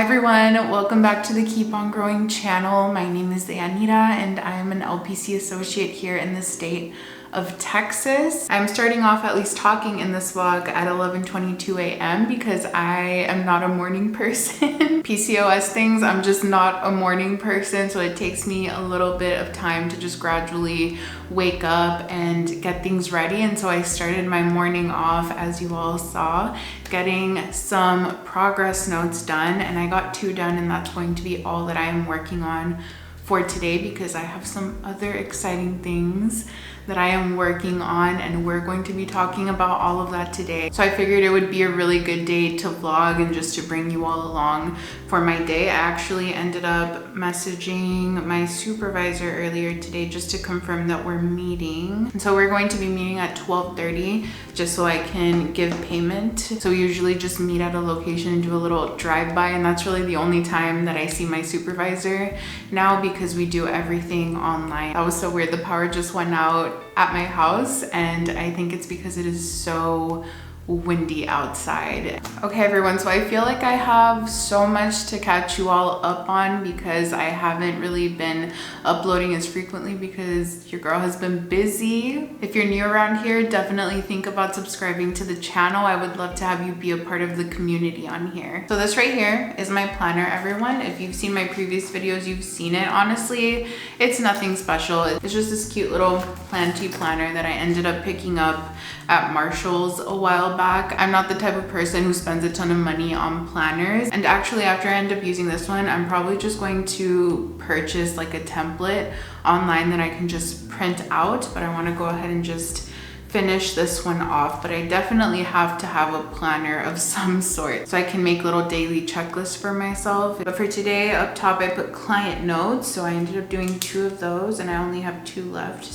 Hi everyone, welcome back to the Keep On Growing channel. My name is Lanicia and I'm an LPC Associate here in the state of Texas. I'm starting off at least talking in this vlog at 11:22 a.m. because I am not a morning person. PCOS things, I'm just not a morning person, so it takes me a little bit of time to just gradually wake up and get things ready. And so I started my morning off, as you all saw, getting some progress notes done, and I got 2 done, and that's going to be all that I am working on for today because I have some other exciting things that I am working on, and we're going to be talking about all of that today. So I figured it would be a really good day to vlog and just to bring you all along for my day. I actually ended up messaging my supervisor earlier today just to confirm that we're meeting. And so we're going to be meeting at 12:30 just so I can give payment. So we usually just meet at a location and do a little drive-by, and that's really the only time that I see my supervisor now because we do everything online. That was so weird. The power just went out at my house, and I think it's because it is so windy outside. Okay everyone, so I feel like I have so much to catch you all up on because I haven't really been uploading as frequently because your girl has been busy. If you're new around here, definitely think about subscribing to the channel. I would love to have you be a part of the community on here. So this right here is my planner, everyone. If you've seen my previous videos, you've seen it. Honestly, it's nothing special. It's just this cute little planty planner that I ended up picking up at Marshall's a while back. I'm not the type of person who spends a ton of money on planners, and actually after I end up using this one, I'm probably just going to purchase like a template online that I can just print out, but I want to go ahead and just finish this one off. But I definitely have to have a planner of some sort so I can make little daily checklists for myself. But for today, up top I put client notes, so I ended up doing 2 of those and I only have 2 left.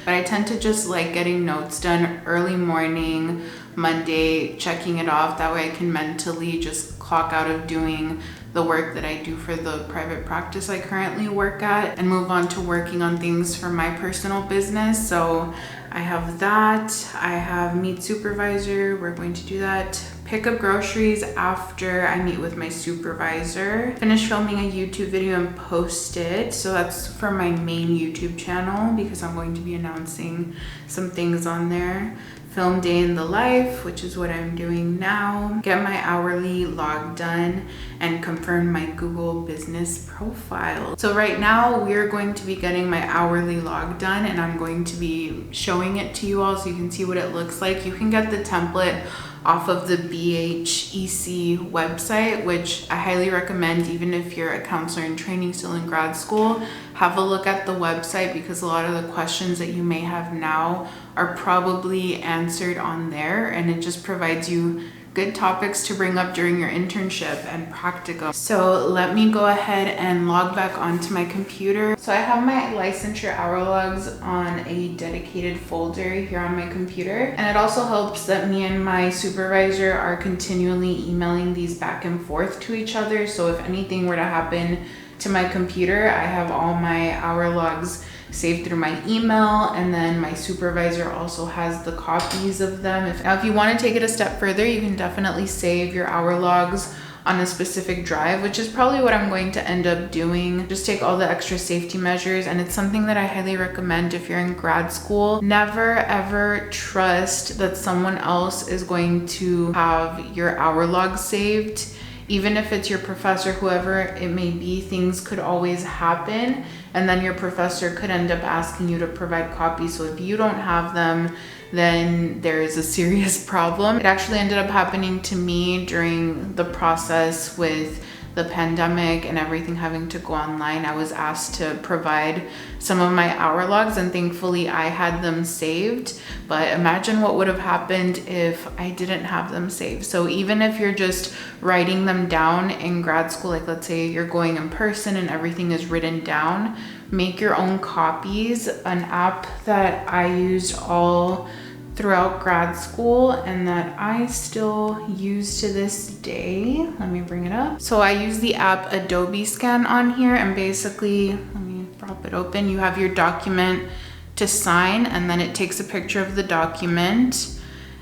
But I tend to just like getting notes done early morning Monday, checking it off. That way I can mentally just clock out of doing the work that I do for the private practice I currently work at and move on to working on things for my personal business. So I have that. I have meet supervisor. We're going to do that. Pick up groceries after I meet with my supervisor. Finish filming a YouTube video and post it. So that's for my main YouTube channel because I'm going to be announcing some things on there. Film day in the life, which is what I'm doing now. Get my hourly log done and confirm my Google business profile. So right now we're going to be getting my hourly log done, and I'm going to be showing it to you all so you can see what it looks like. You can get the template off of the BHEC website, which I highly recommend. Even if you're a counselor in training still in grad school, have a look at the website because a lot of the questions that you may have now are probably answered on there, and it just provides you good topics to bring up during your internship and practicum. So let me go ahead and log back onto my computer. So I have my licensure hour logs on a dedicated folder here on my computer, and it also helps that me and my supervisor are continually emailing these back and forth to each other. So if anything were to happen to my computer, I have all my hour logs saved through my email, and then my supervisor also has the copies of them. If you want to take it a step further, you can definitely save your hour logs on a specific drive, which is probably what I'm going to end up doing. Just take all the extra safety measures, and it's something that I highly recommend if you're in grad school. Never ever trust that someone else is going to have your hour log saved. Even if it's your professor, whoever it may be, things could always happen, and then your professor could end up asking you to provide copies. So if you don't have them, then there is a serious problem. It actually ended up happening to me during the process with the pandemic and everything having to go online. I was asked to provide some of my hour logs, and thankfully I had them saved. But imagine what would have happened if I didn't have them saved. So even if you're just writing them down in grad school, like let's say you're going in person and everything is written down, make your own copies. An app that I used all throughout grad school and that I still use to this day. Let me bring it up. So I use the app Adobe Scan on here, and basically, let me prop it open. You have your document to sign, and then it takes a picture of the document,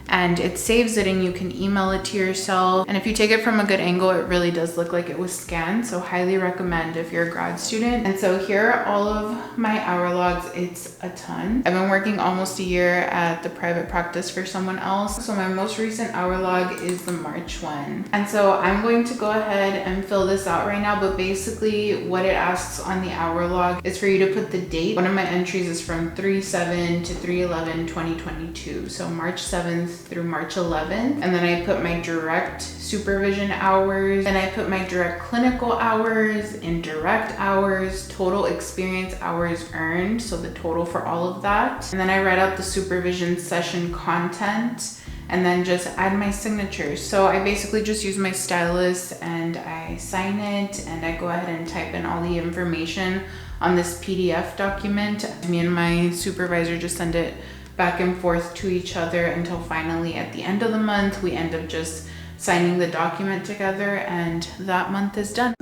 and it saves it and you can email it to yourself. And if you take it from a good angle, it really does look like it was scanned. So highly recommend if you're a grad student. And so here are all of my hour logs. It's a ton. I've been working almost a year at the private practice for someone else. So my most recent hour log is the March one. And so I'm going to go ahead and fill this out right now, but basically what it asks on the hour log is for you to put the date. One of my entries is from 3/7 to 3/11/2022. So March 7th through March 11th. And then I put my direct supervision hours, and I put my direct clinical hours, indirect hours, total experience hours earned, so the total for all of that. And then I write out the supervision session content and then just add my signatures. So I basically just use my stylus and I sign it, and I go ahead and type in all the information on this PDF document. Me and my supervisor just send it back and forth to each other until finally at the end of the month, we end up just signing the document together, and that month is done.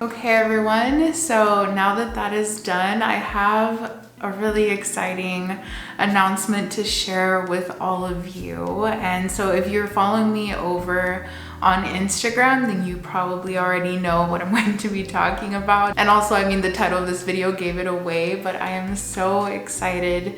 Okay everyone, so now that that is done, I have a really exciting announcement to share with all of you. And so if you're following me over on Instagram, then you probably already know what I'm going to be talking about. And also, I mean, the title of this video gave it away, but I am so excited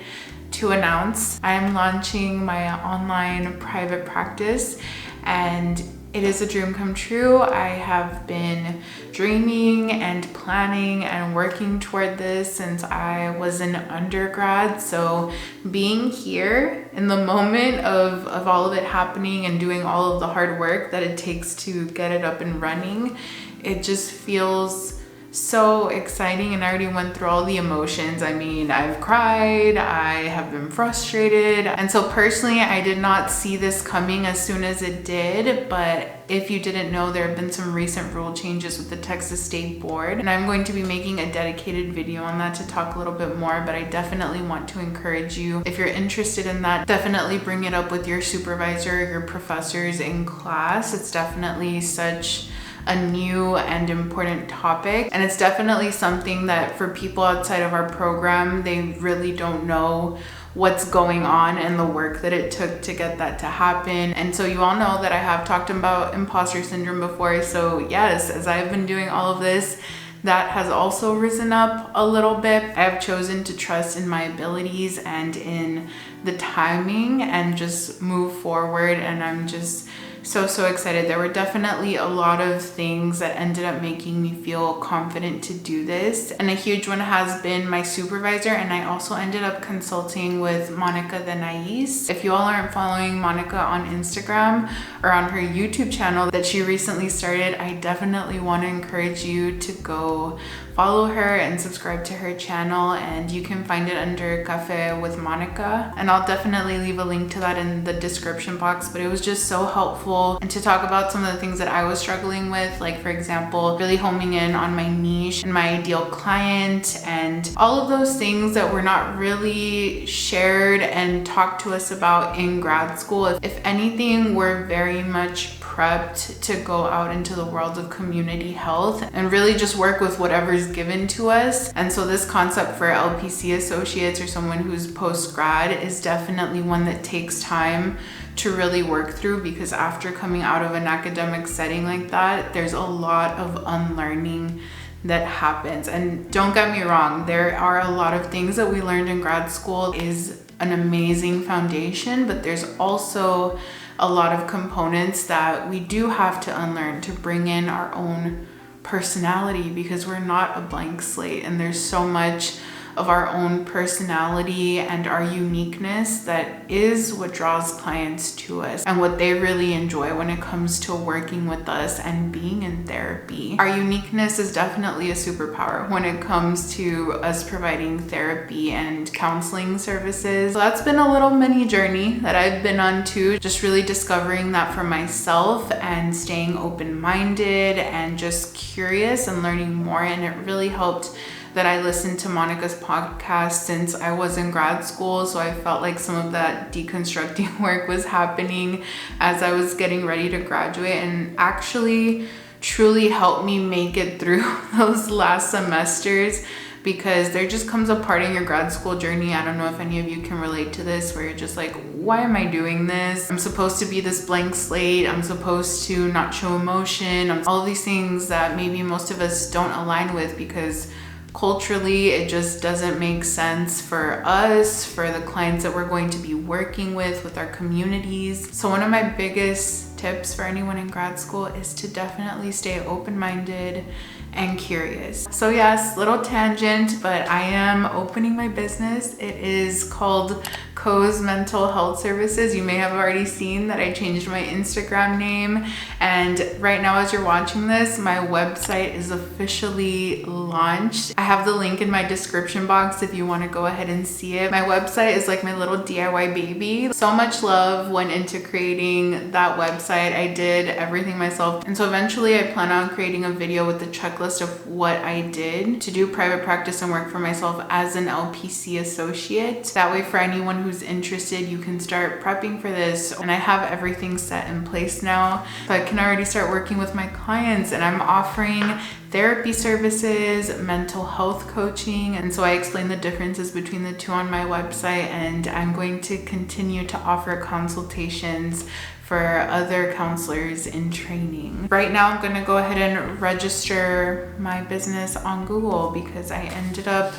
to announce I am launching my online private practice, and it is a dream come true. I have been dreaming and planning and working toward this since I was an undergrad. So being here in the moment of all of it happening and doing all of the hard work that it takes to get it up and running, it just feels so exciting. And I already went through all the emotions. I mean, I've cried, I have been frustrated. And so personally, I did not see this coming as soon as it did. But if you didn't know, there have been some recent rule changes with the Texas State Board, and I'm going to be making a dedicated video on that to talk a little bit more. But I definitely want to encourage you, if you're interested in that, definitely bring it up with your supervisor, your professors in class. It's definitely such a new and important topic, and it's definitely something that for people outside of our program, they really don't know what's going on and the work that it took to get that to happen. And so you all know that I have talked about imposter syndrome before. So yes, as I've been doing all of this, that has also risen up a little bit. I have chosen to trust in my abilities and in the timing and just move forward, and I'm just so excited. There were definitely a lot of things that ended up making me feel confident to do this, and a huge one has been my supervisor. And I also ended up consulting with Monica the Nais. If you all aren't following Monica on Instagram or on her YouTube channel that she recently started, I definitely want to encourage you to go follow her and subscribe to her channel, and you can find it under Cafe with Monica, and I'll definitely leave a link to that in the description box. But it was just so helpful, and to talk about some of the things that I was struggling with, like for example, really homing in on my niche and my ideal client, and all of those things that were not really shared and talked to us about in grad school. If anything, we're very much prepped to go out into the world of community health and really just work with whatever's given to us. And so this concept for LPC associates or someone who's post-grad is definitely one that takes time to really work through, because after coming out of an academic setting like that, there's a lot of unlearning that happens. And don't get me wrong, there are a lot of things that we learned in grad school is an amazing foundation, but there's also a lot of components that we do have to unlearn to bring in our own personality, because we're not a blank slate, and there's so much of our own personality and our uniqueness that is what draws clients to us and what they really enjoy when it comes to working with us and being in therapy. Our uniqueness is definitely a superpower when it comes to us providing therapy and counseling services. So that's been a little mini journey that I've been on too, just really discovering that for myself and staying open-minded and just curious and learning more. And it really helped that I listened to Monica's podcast since I was in grad school. So I felt like some of that deconstructing work was happening as I was getting ready to graduate, and actually truly helped me make it through those last semesters, because there just comes a part in your grad school journey, I don't know if any of you can relate to this, where you're just like, why am I doing this? I'm supposed to be this blank slate. I'm supposed to not show emotion. All of these things that maybe most of us don't align with, because culturally, it just doesn't make sense for us, for the clients that we're going to be working with our communities. So one of my biggest tips for anyone in grad school is to definitely stay open-minded and curious. So yes, little tangent, but I am opening my business. It is called Co's Mental Health Services. You may have already seen that I changed my Instagram name, and right now as you're watching this, my website is officially launched. I have the link in my description box if you want to go ahead and see it. My website is like my little DIY baby. So much love went into creating that website. I did everything myself, and so eventually I plan on creating a video with the checklist of what I did to do private practice and work for myself as an LPC associate. That way, for anyone who's interested, you can start prepping for this. And I have everything set in place now, so I can already start working with my clients, and I'm offering therapy services, mental health coaching, and so I explain the differences between the two on my website, and I'm going to continue to offer consultations for other counselors in training. Right now, I'm gonna go ahead and register my business on Google, because I ended up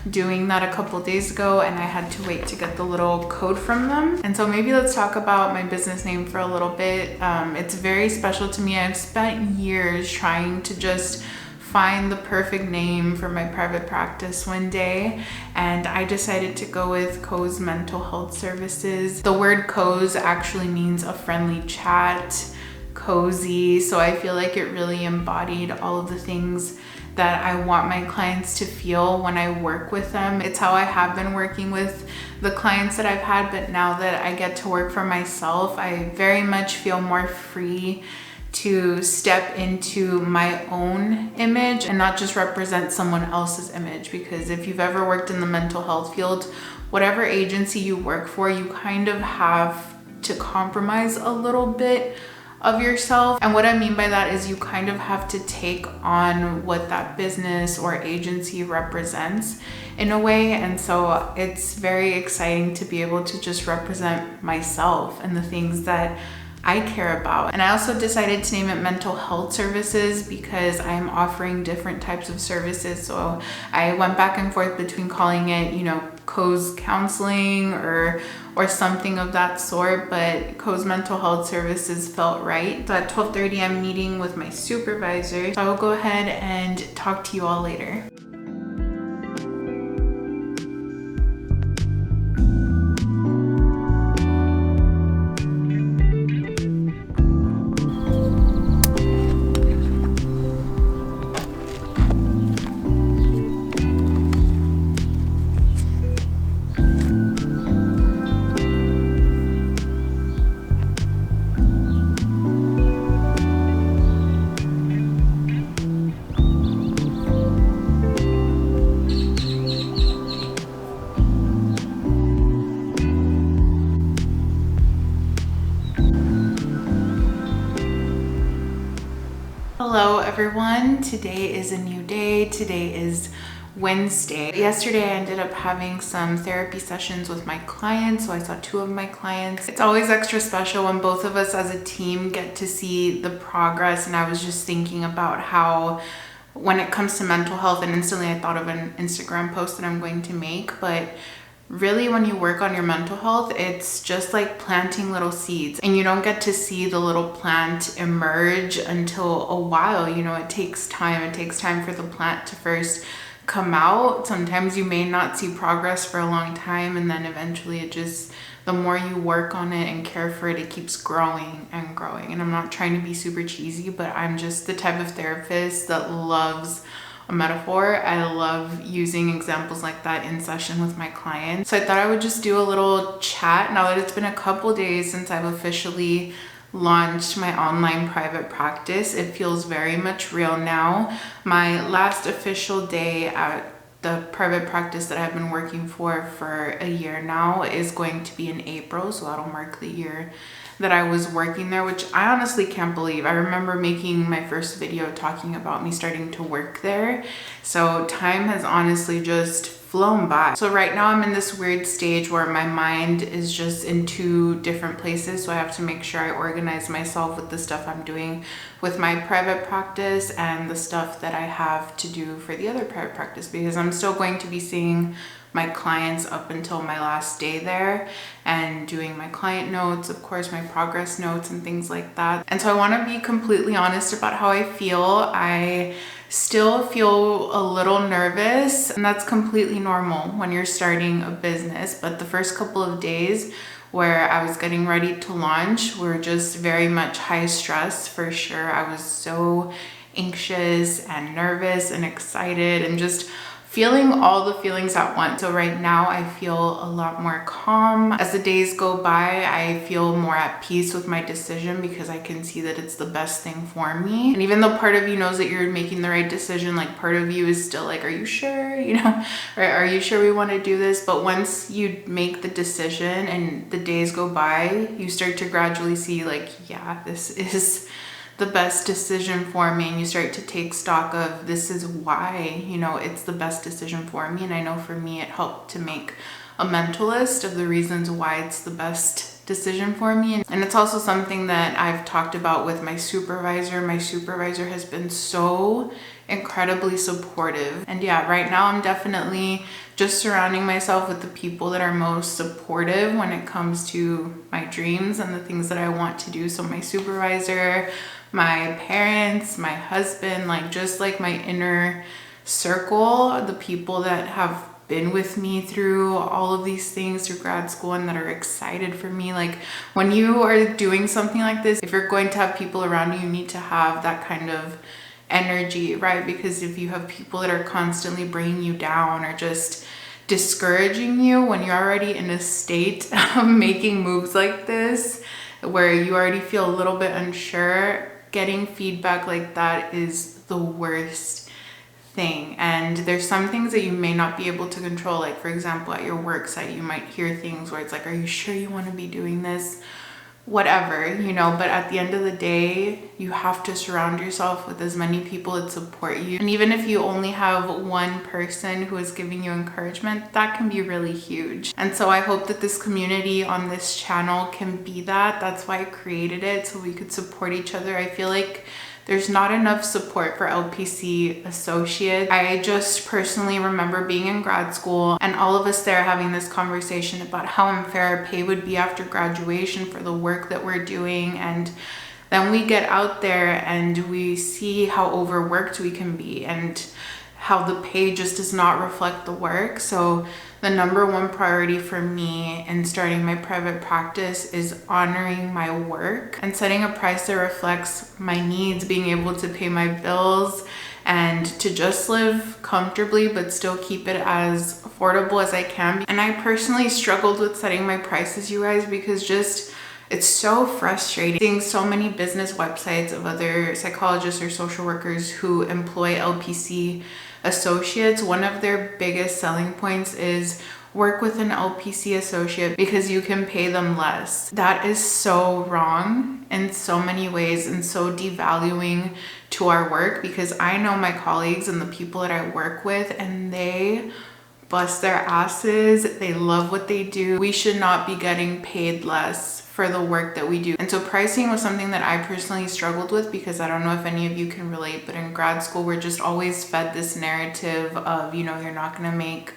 doing that a couple days ago and I had to wait to get the little code from them. And so maybe let's talk about my business name for a little bit. It's very special to me. I've spent years trying to just find the perfect name for my private practice one day, and I decided to go with Co's Mental Health Services. The word Co's actually means a friendly chat, cozy, so I feel like it really embodied all of the things that I want my clients to feel when I work with them. It's how I have been working with the clients that I've had, but now that I get to work for myself, I very much feel more free to step into my own image and not just represent someone else's image. Because if you've ever worked in the mental health field, whatever agency you work for, you kind of have to compromise a little bit of yourself. And what I mean by that is you kind of have to take on what that business or agency represents in a way. And so it's very exciting to be able to just represent myself and the things that I care about. And I also decided to name it Mental Health Services because I'm offering different types of services. So I went back and forth between calling it, Co's Counseling or something of that sort, but Co's Mental Health Services felt right. So at 12:30, I'm meeting with my supervisor. So I will go ahead and talk to you all later. Hello everyone, today is a new day. Today is Wednesday. Yesterday I ended up having some therapy sessions with my clients, so I saw 2 of my clients. It's always extra special when both of us as a team get to see the progress, and I was just thinking about how when it comes to mental health, and instantly I thought of an Instagram post that I'm going to make, but really when you work on your mental health, it's just like planting little seeds, and you don't get to see the little plant emerge until a while. You know, it takes time. It takes time for the plant to first come out. Sometimes you may not see progress for a long time, and then eventually it just, the more you work on it and care for it, it keeps growing and growing. And I'm not trying to be super cheesy, but I'm just the type of therapist that loves a metaphor. I love using examples like that in session with my clients. So I thought I would just do a little chat now that it's been a couple days since I've officially launched my online private practice. It feels very much real now. My last official day at the private practice that I've been working for a year now is going to be in April, so that'll mark the year that I was working there, which I honestly can't believe. I remember making my first video talking about me starting to work there, so time has honestly just flown by. So right now I'm in this weird stage where my mind is just in 2 different places, so I have to make sure I organize myself with the stuff I'm doing with my private practice and the stuff that I have to do for the other private practice, because I'm still going to be seeing my clients up until my last day there and doing my client notes, of course, my progress notes and things like that. And so I want to be completely honest about how I feel. I still feel a little nervous, and that's completely normal when you're starting a business. But the first couple of days where I was getting ready to launch were just very much high stress for sure. I was so anxious and nervous and excited and just feeling all the feelings at once. So right now I feel a lot more calm. As the days go by, I feel more at peace with my decision because I can see that it's the best thing for me. And even though part of you knows that you're making the right decision, like part of you is still like, are you sure? You know, or are you sure we want to do this? But once you make the decision and the days go by, you start to gradually see like, yeah, this is the best decision for me, and you start to take stock of this is why, you know, it's the best decision for me. And I know for me it helped to make a mental list of the reasons why it's the best decision for me. And it's also something that I've talked about with my supervisor. My supervisor has been so incredibly supportive, and yeah, right now I'm definitely just surrounding myself with the people that are most supportive when it comes to my dreams and the things that I want to do. So my supervisor, my parents, my husband, like just like my inner circle, the people that have been with me through all of these things through grad school and that are excited for me. Like when you are doing something like this, if you're going to have people around you, you need to have that kind of energy, right? Because if you have people that are constantly bringing you down or just discouraging you when you're already in a state of making moves like this, where you already feel a little bit unsure, getting feedback like that is the worst thing. And there's some things that you may not be able to control. Like for example, at your work site, you might hear things where it's like, are you sure you want to be doing this? Whatever, you know, but at the end of the day, you have to surround yourself with as many people that support you. And even if you only have one person who is giving you encouragement, that can be really huge. And so I hope that this community on this channel can be that. That's why I created it, so we could support each other. I feel like there's not enough support for LPC-Associate. I just personally remember being in grad school and all of us there having this conversation about how unfair our pay would be after graduation for the work that we're doing. And then we get out there and we see how overworked we can be and how the pay just does not reflect the work. So the number one priority for me in starting my private practice is honoring my work and setting a price that reflects my needs, being able to pay my bills and to just live comfortably but still keep it as affordable as I can. And I personally struggled with setting my prices, you guys, because just it's so frustrating seeing so many business websites of other psychologists or social workers who employ LPC associates. One of their biggest selling points is work with an LPC associate because you can pay them less. That is so wrong in so many ways and so devaluing to our work, because I know my colleagues and the people that I work with, and they bust their asses. They love what they do. We should not be getting paid less for the work that we do. And so pricing was something that I personally struggled with, because I don't know if any of you can relate, but in grad school, we're just always fed this narrative of, you know, you're not gonna make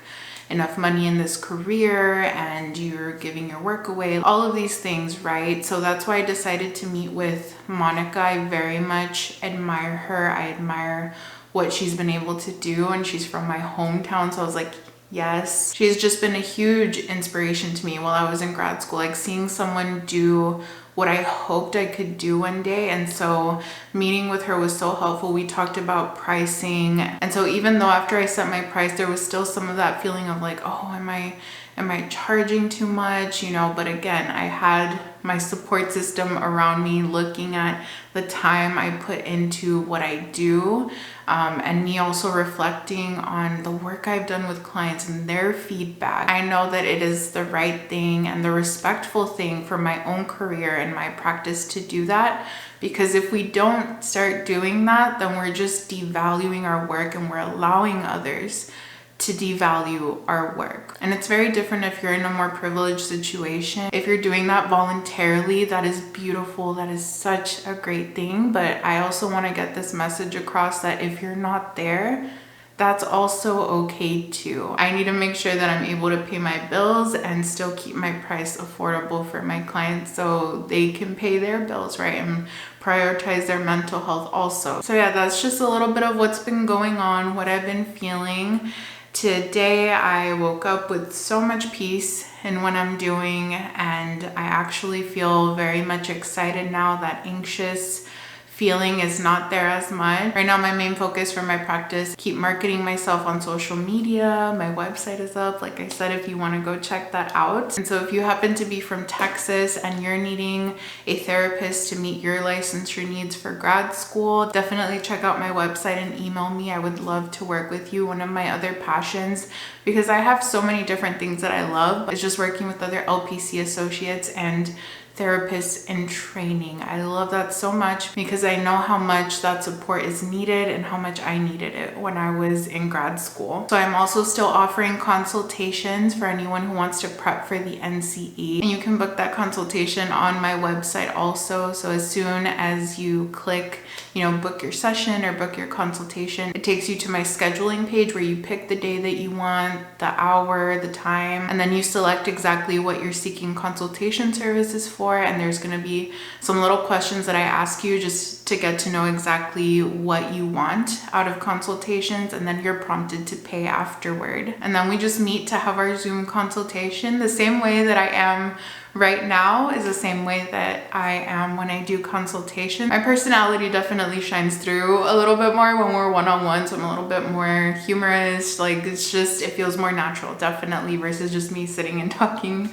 enough money in this career and you're giving your work away, all of these things, right? So that's why I decided to meet with Monica. I very much admire her. I admire what she's been able to do, and she's from my hometown. So I was like, yes. She's just been a huge inspiration to me while I was in grad school, like seeing someone do what I hoped I could do one day. And so meeting with her was so helpful. We talked about pricing. And so even though after I set my price, there was still some of that feeling of like, oh, am I charging too much? You know, but again, I had my support system around me looking at the time I put into what I do, and me also reflecting on the work I've done with clients and their feedback. I know that it is the right thing and the respectful thing for my own career and my practice to do that, because if we don't start doing that, then we're just devaluing our work and we're allowing others to devalue our work. And it's very different if you're in a more privileged situation. If you're doing that voluntarily, that is beautiful. That is such a great thing. But I also want to get this message across that if you're not there, that's also okay too. I need to make sure that I'm able to pay my bills and still keep my price affordable for my clients so they can pay their bills, right? And prioritize their mental health also. So yeah, that's just a little bit of what's been going on, what I've been feeling. Today, I woke up with so much peace in what I'm doing, and I actually feel very much excited now. That anxious feeling is not there as much. Right now, my main focus for my practice, keep marketing myself on social media. My website is up, like I said, if you want to go check that out. And so if you happen to be from Texas and you're needing a therapist to meet your licensure needs for grad school, definitely check out my website and email me. I would love to work with you. One of my other passions, because I have so many different things that I love, is just working with other LPC associates and therapists in training. I love that so much because I know how much that support is needed and how much I needed it when I was in grad school. So I'm also still offering consultations for anyone who wants to prep for the NCE. And you can book that consultation on my website also. So as soon as you click, book your session or book your consultation, it takes you to my scheduling page where you pick the day that you want, the hour, the time, and then you select exactly what you're seeking consultation services for. And there's going to be some little questions that I ask you just to get to know exactly what you want out of consultations, and then you're prompted to pay afterward. And then we just meet to have our Zoom consultation. The same way that I am right now is the same way that I am when I do consultation. My personality definitely shines through a little bit more when we're one-on-one, so I'm a little bit more humorous. Like, it feels more natural, definitely, versus just me sitting and talking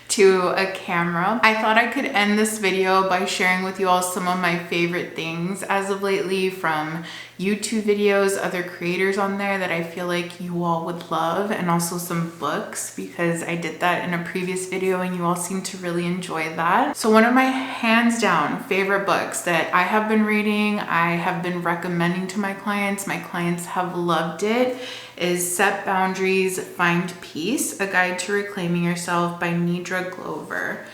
to a camera. I thought I could end this video by sharing with you all some of my favorite things as of lately from YouTube videos, other creators on there that I feel like you all would love, and also some books, because I did that in a previous video and you all seem to really enjoy that. So one of my hands down favorite books that I have been reading, I have been recommending to my clients have loved it, is Set Boundaries, Find Peace, A Guide to Reclaiming Yourself by Nidra Glover.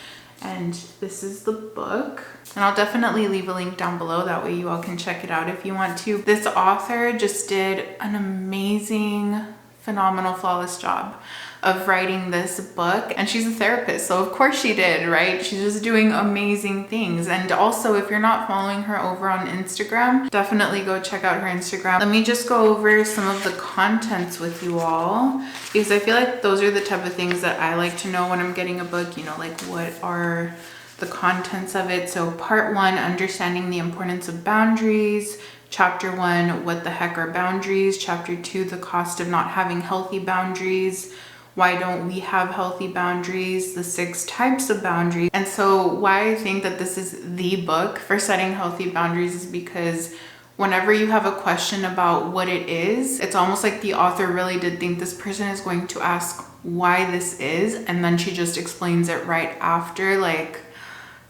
And this is the book. And I'll definitely leave a link down below. That way you all can check it out if you want to. This author just did an amazing, phenomenal, flawless job of writing this book. And she's a therapist, so of course she did, right? She's just doing amazing things. And also, if you're not following her over on Instagram, definitely go check out her Instagram. Let me just go over some of the contents with you all, because I feel like those are the type of things that I like to know when I'm getting a book, like what are the contents of it. So part 1, understanding the importance of boundaries. Chapter 1, what the heck are boundaries? Chapter 2, the cost of not having healthy boundaries. Why don't we have healthy boundaries? The 6 types of boundaries. And so why I think that this is the book for setting healthy boundaries is because whenever you have a question about what it is, it's almost like the author really did think this person is going to ask why this is, and then she just explains it right after, like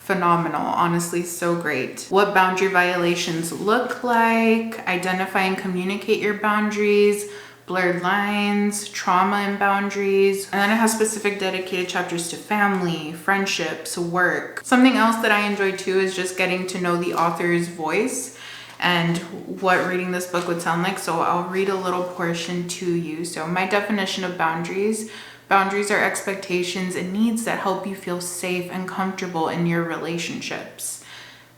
phenomenal, honestly, so great. What boundary violations look like, identify and communicate your boundaries, blurred lines, trauma and boundaries. And then it has specific dedicated chapters to family, friendships, work. Something else that I enjoy too is just getting to know the author's voice and what reading this book would sound like. So I'll read a little portion to you. So my definition of boundaries. Boundaries are expectations and needs that help you feel safe and comfortable in your relationships.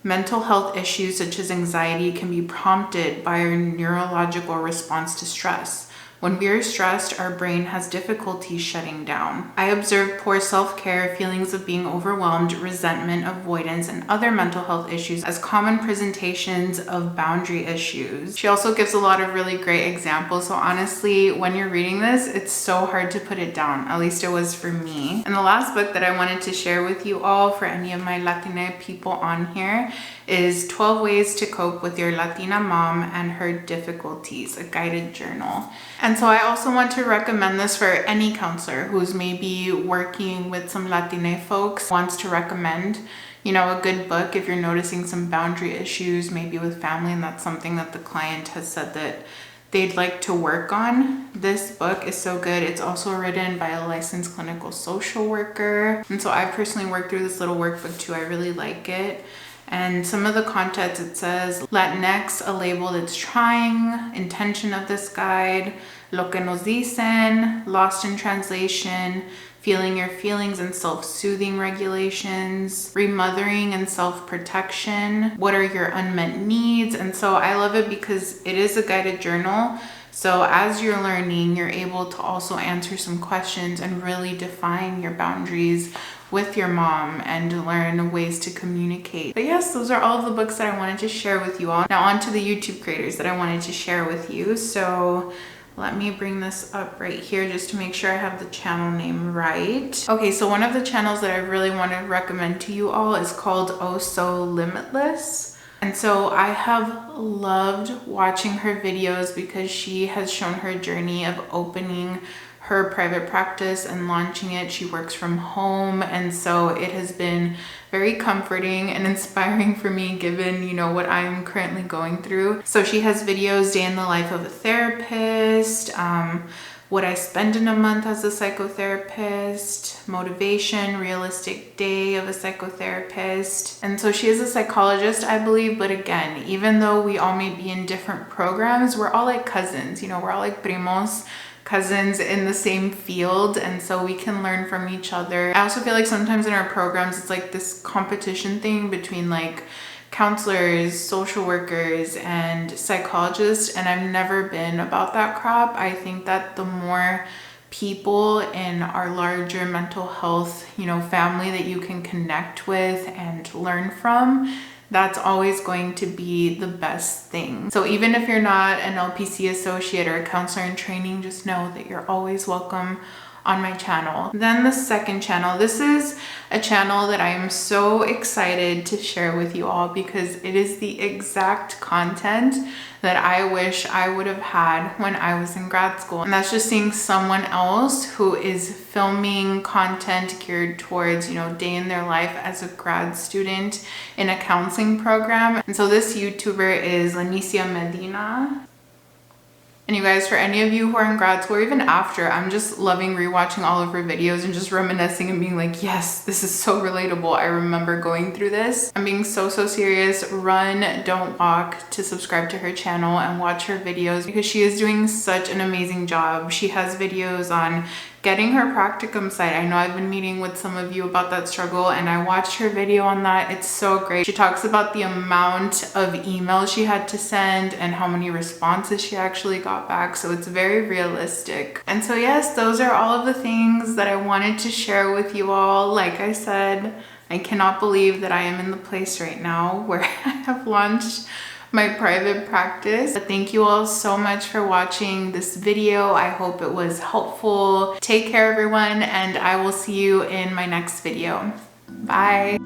Mental health issues such as anxiety can be prompted by our neurological response to stress. When we are stressed, our brain has difficulty shutting down. I observe poor self-care, feelings of being overwhelmed, resentment, avoidance, and other mental health issues as common presentations of boundary issues. She also gives a lot of really great examples. So honestly, when you're reading this, it's so hard to put it down. At least it was for me. And the last book that I wanted to share with you all, for any of my Latina people on here, is 12 Ways to Cope with Your Latina Mom and Her Difficulties, a guided journal. And so I also want to recommend this for any counselor who's maybe working with some Latina folks, wants to recommend, you know, a good book if you're noticing some boundary issues, maybe with family, and that's something that the client has said that they'd like to work on. This book is so good. It's also written by a licensed clinical social worker. And so I personally worked through this little workbook too. I really like it. And some of the contents, it says Latinx, a label that's trying, intention of this guide, lo que nos dicen, lost in translation, feeling your feelings and self-soothing regulations, remothering and self-protection, what are your unmet needs. And so I love it because it is a guided journal. So as you're learning, you're able to also answer some questions and really define your boundaries with your mom and learn ways to communicate. But yes, those are all of the books that I wanted to share with you all. Now on to the YouTube creators that I wanted to share with you. So let me bring this up right here just to make sure I have the channel name right. Okay, so one of the channels that I really want to recommend to you all is called So Limitless. And so I have loved watching her videos because she has shown her journey of opening her private practice and launching it. She works from home, and so it has been very comforting and inspiring for me given, you know, what I'm currently going through. So she has videos, day in the life of a therapist, what I spend in a month as a psychotherapist, motivation, realistic day of a psychotherapist. And so she is a psychologist, I believe, but again, even though we all may be in different programs, we're all like cousins, you know, we're all like primos, cousins in the same field, and so we can learn from each other. I also feel like sometimes in our programs it's like this competition thing between like counselors, social workers, and psychologists, and I've never been about that crap. I think that the more people in our larger mental health, you know, family that you can connect with and learn from, that's always going to be the best thing. So even if you're not an LPC associate or a counselor in training, just know that you're always welcome on my channel. Then the second channel, this is a channel that I am so excited to share with you all because it is the exact content that I wish I would have had when I was in grad school. And that's just seeing someone else who is filming content geared towards, you know, day in their life as a grad student in a counseling program. And so this YouTuber is Lanicia Medina. And you guys, for any of you who are in grad school or even after, I'm just loving rewatching all of her videos and just reminiscing and being like, yes, this is so relatable. I remember going through this. I'm being so serious. Run, don't walk to subscribe to her channel and watch her videos because she is doing such an amazing job. She has videos on getting her practicum site. I know I've been meeting with some of you about that struggle, and I watched her video on that. It's so great. She talks about the amount of emails she had to send and how many responses she actually got back. So it's very realistic. And so yes, those are all of the things that I wanted to share with you all. Like I said, I cannot believe that I am in the place right now where I have launched my private practice. But thank you all so much for watching this video. I hope it was helpful. Take care, everyone, and I will see you in my next video. Bye.